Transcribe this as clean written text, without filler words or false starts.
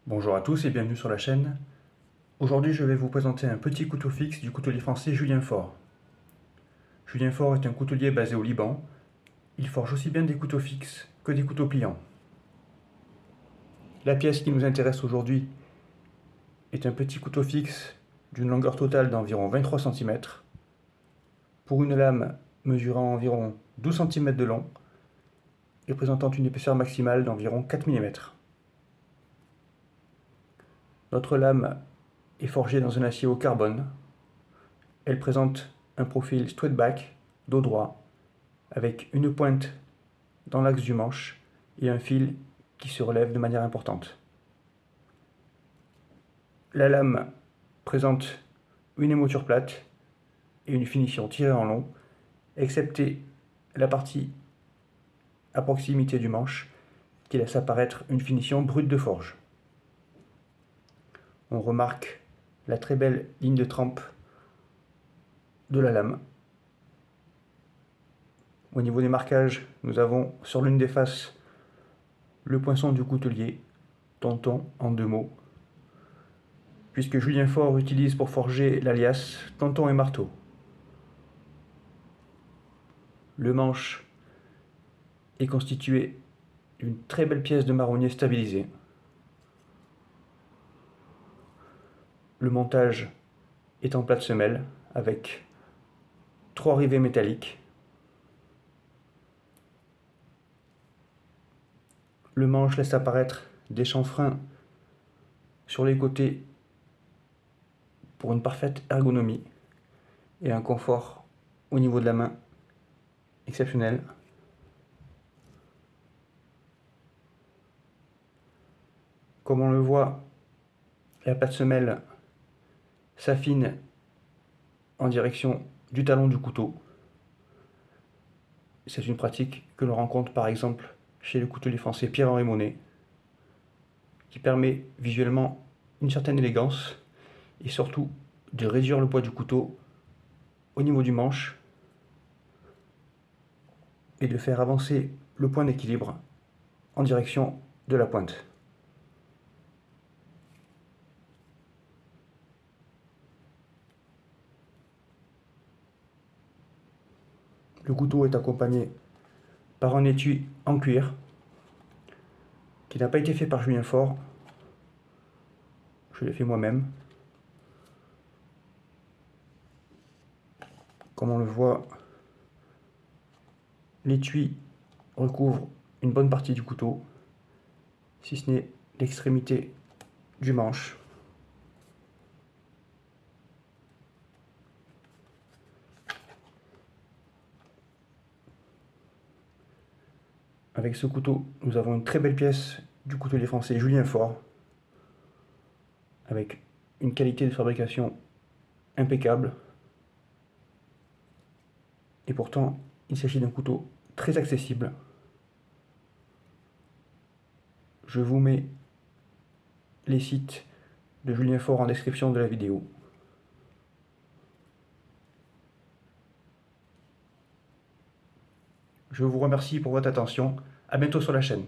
Bonjour à tous et bienvenue sur la chaîne. Aujourd'hui je vais vous présenter un petit couteau fixe du coutelier français Julien Faure. Julien Faure est un coutelier basé au Liban. Il forge aussi bien des couteaux fixes que des couteaux pliants. La pièce qui nous intéresse aujourd'hui est un petit couteau fixe d'une longueur totale d'environ 23 cm pour une lame mesurant environ 12 cm de long et présentant une épaisseur maximale d'environ 4 mm. Notre lame est forgée dans un acier au carbone. Elle présente un profil straight back, dos droit, avec une pointe dans l'axe du manche et un fil qui se relève de manière importante. La lame présente une émouture plate et une finition tirée en long, excepté la partie à proximité du manche qui laisse apparaître une finition brute de forge. On remarque la très belle ligne de trempe de la lame. Au niveau des marquages, nous avons sur l'une des faces le poinçon du coutelier, Tonton en 2 mots, puisque Julien Faure utilise pour forger l'alias Tonton et marteau. Le manche est constitué d'une très belle pièce de marronnier stabilisée. Le montage est en plate semelle avec 3 rivets métalliques. Le manche laisse apparaître des chanfreins sur les côtés pour une parfaite ergonomie et un confort au niveau de la main exceptionnel. Comme on le voit, la plate semelle s'affine en direction du talon du couteau. C'est une pratique que l'on rencontre par exemple chez le coutelier français Pierre-Henri Monet, qui permet visuellement une certaine élégance et surtout de réduire le poids du couteau au niveau du manche et de faire avancer le point d'équilibre en direction de la pointe. Le couteau est accompagné par un étui en cuir qui n'a pas été fait par Julien Faure. Je l'ai fait moi-même. Comme on le voit, l'étui recouvre une bonne partie du couteau, si ce n'est l'extrémité du manche. Avec ce couteau, nous avons une très belle pièce du coutelier français Julien Faure, avec une qualité de fabrication impeccable. Et pourtant, il s'agit d'un couteau très accessible. Je vous mets les sites de Julien Faure en description de la vidéo. Je vous remercie pour votre attention. À bientôt sur la chaîne.